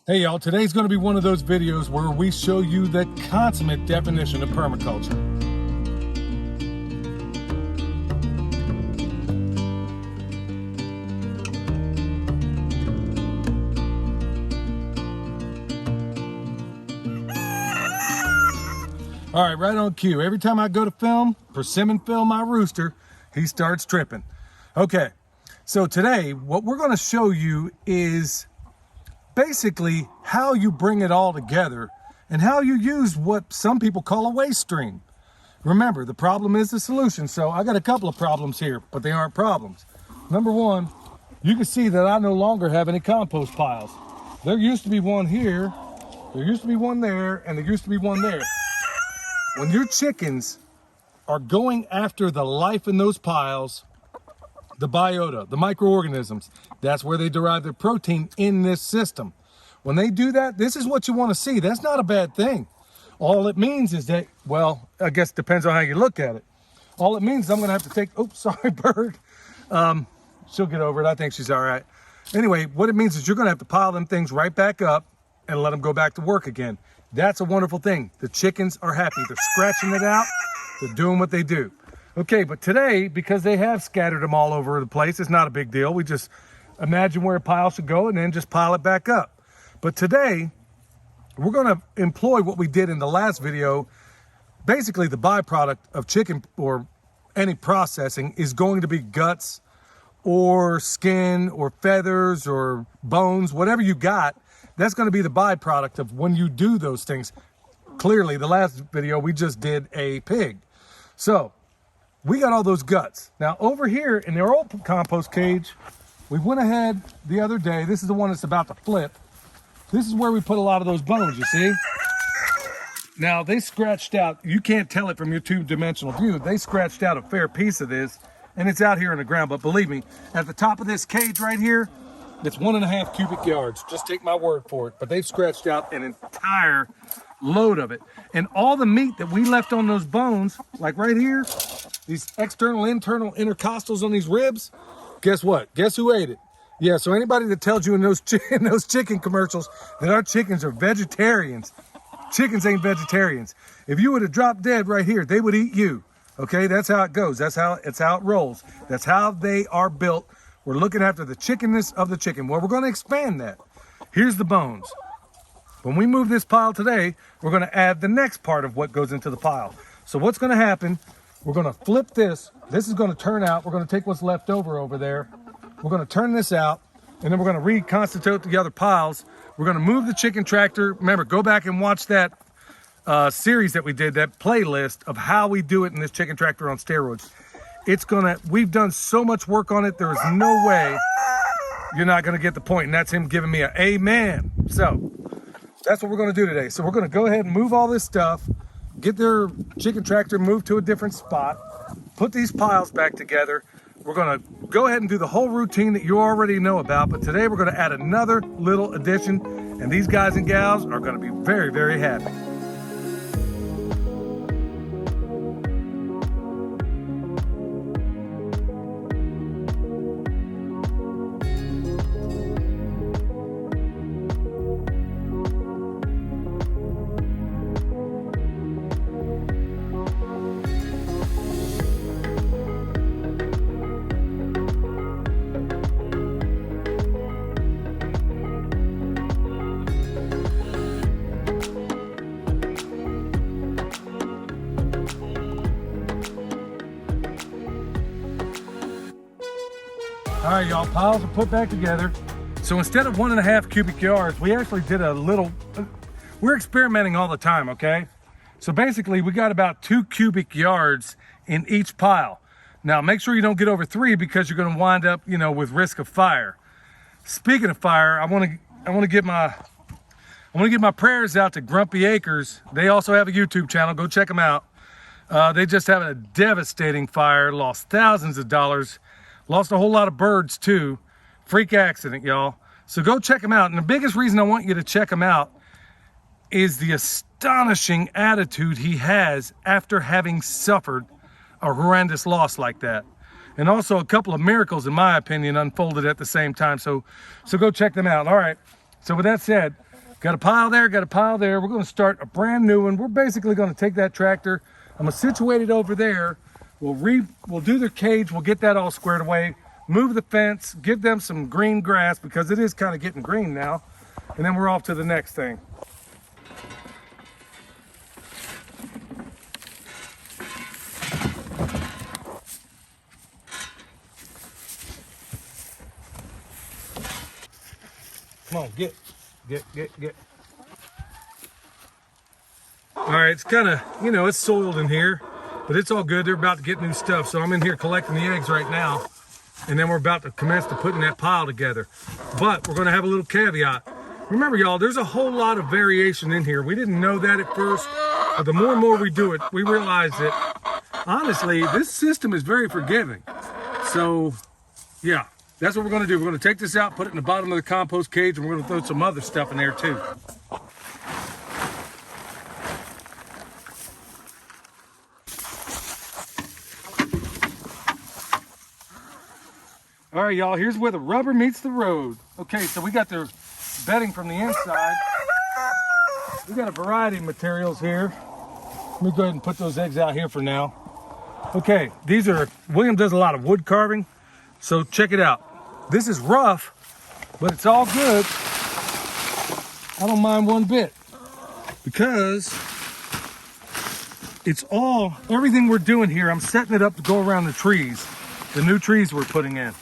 Hey y'all, today's going to be one of those videos where we show you the consummate definition of permaculture. All right, right on cue. Every time I go to persimmon film my rooster, he starts tripping. Okay, so today what we're going to show you is basically how you bring it all together and how you use what some people call a waste stream. Remember, the problem is the solution. So I got a couple of problems here, but they aren't problems. Number one, you can see that I no longer have any compost piles. There used to be one here, there used to be one there, and there used to be one there. When your chickens are going after the life in those piles, the biota, the microorganisms, that's where they derive their protein in this system. When they do that, this is what you want to see. That's not a bad thing. All it means is that, well, I guess it depends on how you look at it. All it means is I'm going to have to take, oops, sorry, bird. She'll get over it. I think she's all right. Anyway, what it means is you're going to have to pile them things right back up and let them go back to work again. That's a wonderful thing. The chickens are happy. They're scratching it out. They're doing what they do. Okay, but today, because they have scattered them all over the place, it's not a big deal. We just imagine where a pile should go and then just pile it back up. But today, we're going to employ what we did in the last video. Basically, the byproduct of chicken or any processing is going to be guts or skin or feathers or bones, whatever you got. That's going to be the byproduct of when you do those things. Clearly, the last video, we just did a pig. So we got all those guts. Now over here in their old compost cage, we went ahead the other day. This is the one that's about to flip. This is where we put a lot of those bones, you see? Now they scratched out, you can't tell it from your two-dimensional view, they scratched out a fair piece of this and it's out here in the ground. But believe me, at the top of this cage right here, it's 1.5 cubic yards. Just take my word for it. But they've scratched out an entire load of it. And all the meat that we left on those bones, like right here, these external, internal, intercostals on these ribs, guess what? Guess who ate it? Yeah, so anybody that tells you in those chicken commercials that our chickens are vegetarians, chickens ain't vegetarians. If you would have dropped dead right here, they would eat you. Okay, that's how it goes. That's how it rolls. That's how they are built. We're looking after the chickenness of the chicken. Well, we're going to expand that. Here's the bones. When we move this pile today, we're going to add the next part of what goes into the pile. So what's going to happen, we're going to flip this. This is going to turn out. We're going to take what's left over there. We're going to turn this out, and then we're going to reconstitute the other piles. We're going to move the chicken tractor. Remember, go back and watch that series that we did, that playlist of how we do it in this chicken tractor on steroids. We've done so much work on it, there is no way you're not gonna get the point, and that's him giving me an amen. So that's what we're gonna do today. So we're gonna go ahead and move all this stuff, get their chicken tractor moved to a different spot, put these piles back together. We're gonna go ahead and do the whole routine that you already know about, but today we're gonna add another little addition, and these guys and gals are gonna be very, very happy. All right, y'all, piles are put back together. So instead of 1.5 cubic yards, we actually did we're experimenting all the time, okay? So basically we got about 2 cubic yards in each pile. Now make sure you don't get over 3 because you're gonna wind up, with risk of fire. Speaking of fire, I wanna give my prayers out to Grumpy Acres. They also have a YouTube channel, go check them out. They just had a devastating fire, lost thousands of dollars. Lost a whole lot of birds too. Freak accident, y'all. So go check them out. And the biggest reason I want you to check them out is the astonishing attitude he has after having suffered a horrendous loss like that. And also a couple of miracles, in my opinion, unfolded at the same time. So go check them out. All right. So with that said, Got a pile there, got a pile there. We're gonna start a brand new one. We're basically gonna take that tractor, I'm gonna situate it over there. We'll do their cage, we'll get that all squared away, move the fence, give them some green grass because it is kind of getting green now. And then we're off to the next thing. Come on, get. All right, it's kind of, you know, it's soiled in here, but it's all good. They're about to get new stuff. So I'm in here collecting the eggs right now. And then we're about to commence to putting that pile together. But we're gonna have a little caveat. Remember y'all, there's a whole lot of variation in here. We didn't know that at first, but the more and more we do it, we realize that honestly, this system is very forgiving. So yeah, that's what we're gonna do. We're gonna take this out, put it in the bottom of the compost cage, and we're gonna throw some other stuff in there too. All right, y'all, here's where the rubber meets the road. Okay, so we got the bedding from the inside. We got a variety of materials here. Let me go ahead and put those eggs out here for now. Okay, these are, William does a lot of wood carving, so check it out. This is rough, but it's all good. I don't mind one bit because it's all, everything we're doing here, I'm setting it up to go around the trees, the new trees we're putting in.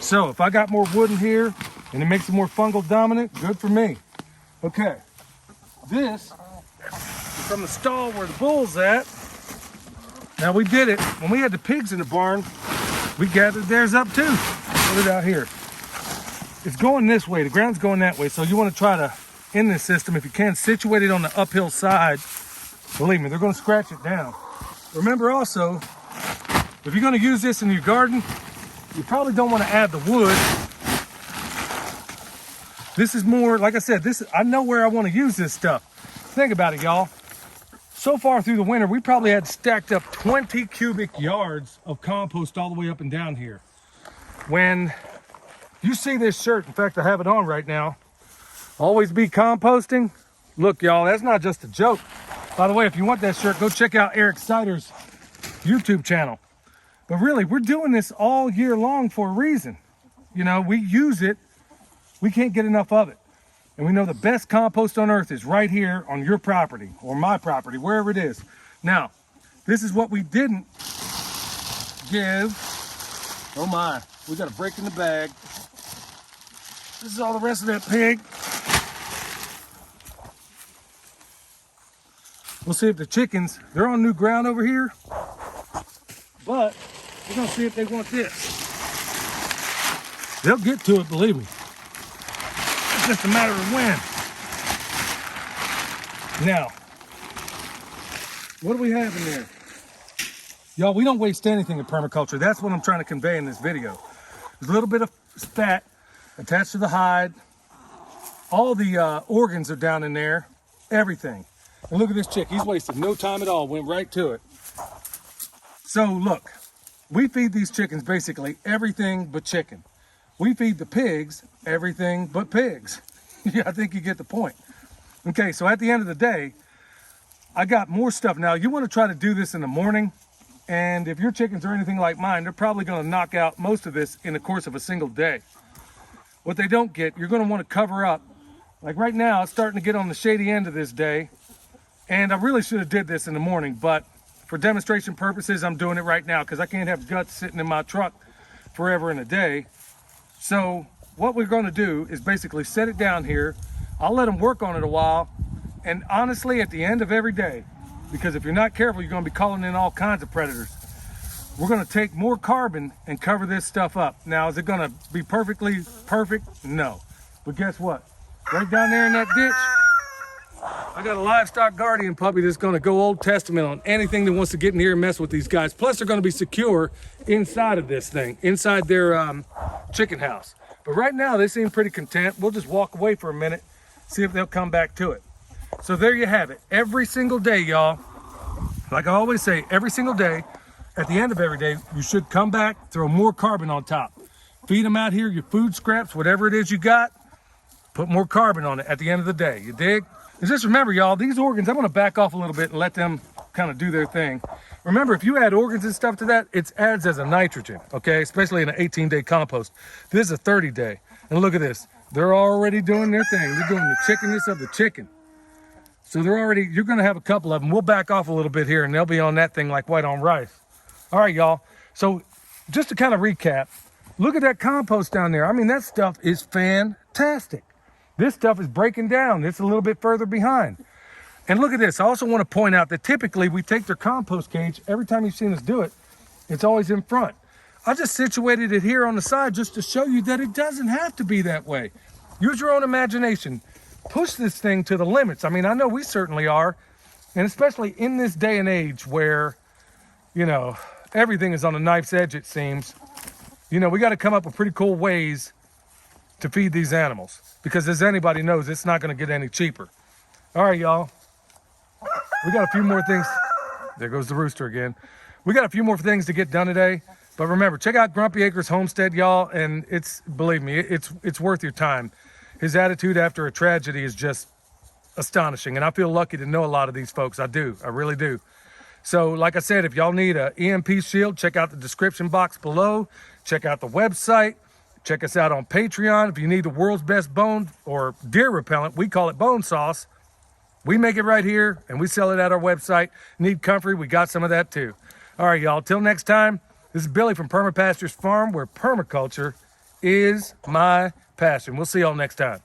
So if I got more wood in here and it makes it more fungal dominant, good for me. Okay, this is from the stall where the bull's at. Now we did it, when we had the pigs in the barn, we gathered theirs up too. Put it out here. It's going this way, the ground's going that way, so you want to try to, in this system, if you can, situate it on the uphill side. Believe me, they're going to scratch it down. Remember also, if you're going to use this in your garden, you probably don't want to add the wood. This is more, like I said, I know where I want to use this stuff. Think about it, y'all. So far through the winter, we probably had stacked up 20 cubic yards of compost all the way up and down here. When you see this shirt, in fact, I have it on right now, always be composting. Look, y'all, that's not just a joke. By the way, if you want that shirt, go check out Eric Sider's YouTube channel. But really, we're doing this all year long for a reason. You know, we use it. We can't get enough of it. And we know the best compost on earth is right here on your property or my property, wherever it is. Now, this is what we didn't give. Oh my, we got a break in the bag. This is all the rest of that pig. We'll see if the chickens, they're on new ground over here, but we're gonna see if they want this. They'll get to it, believe me. It's just a matter of when. Now, what do we have in there? Y'all, we don't waste anything in permaculture. That's what I'm trying to convey in this video. There's a little bit of fat attached to the hide. All the organs are down in there, everything. And look at this chick, he's wasted no time at all, went right to it. So look, we feed these chickens basically everything but chicken. We feed the pigs everything but pigs. Yeah, I think you get the point. Okay, so at the end of the day, I got more stuff. Now, you want to try to do this in the morning, and if your chickens are anything like mine, they're probably going to knock out most of this in the course of a single day. What they don't get, you're going to want to cover up. Like right now, it's starting to get on the shady end of this day, and I really should have did this in the morning, but for demonstration purposes, I'm doing it right now because I can't have guts sitting in my truck forever and a day. So what we're going to do is basically set it down here. I'll let them work on it a while. And honestly, at the end of every day, because if you're not careful, you're going to be calling in all kinds of predators. We're going to take more carbon and cover this stuff up. Now, is it going to be perfectly perfect? No. But guess what? Right down there in that ditch, I got a livestock guardian puppy that's going to go Old Testament on anything that wants to get in here and mess with these guys. Plus, they're going to be secure inside of this thing, inside their chicken house. But right now, they seem pretty content. We'll just walk away for a minute, see if they'll come back to it. So there you have it. Every single day, y'all, like I always say, every single day, at the end of every day, you should come back, throw more carbon on top. Feed them out here, your food scraps, whatever it is you got, put more carbon on it at the end of the day. You dig? And just remember, y'all, these organs, I'm gonna back off a little bit and let them kind of do their thing. Remember, if you add organs and stuff to that, it adds as a nitrogen, okay? Especially in an 18-day compost. This is a 30-day. And look at this. They're already doing their thing. They're doing the chickenness of the chicken. So they're already, you're gonna have a couple of them. We'll back off a little bit here and they'll be on that thing like white on rice. All right, y'all. So just to kind of recap, look at that compost down there. I mean, that stuff is fantastic. This stuff is breaking down. It's a little bit further behind. And look at this. I also want to point out that typically we take their compost cage. Every time you've seen us do it, it's always in front. I just situated it here on the side just to show you that it doesn't have to be that way. Use your own imagination. Push this thing to the limits. I mean, I know we certainly are. And especially in this day and age where, you know, everything is on a knife's edge, it seems. You know, we got to come up with pretty cool ways to feed these animals. Because as anybody knows, it's not going to get any cheaper. All right, y'all. We got a few more things. There goes the rooster again. We got a few more things to get done today. But remember, check out Grumpy Acres Homestead, y'all. And it's, believe me, it's worth your time. His attitude after a tragedy is just astonishing. And I feel lucky to know a lot of these folks. I do. I really do. So like I said, if y'all need a EMP shield, check out the description box below. Check out the website. Check us out on Patreon. If you need the world's best bone or deer repellent, we call it bone sauce. We make it right here and we sell it at our website. Need comfrey, we got some of that too. All right, y'all, till next time, this is Billy from Perma Pastures Farm, where permaculture is my passion. We'll see y'all next time.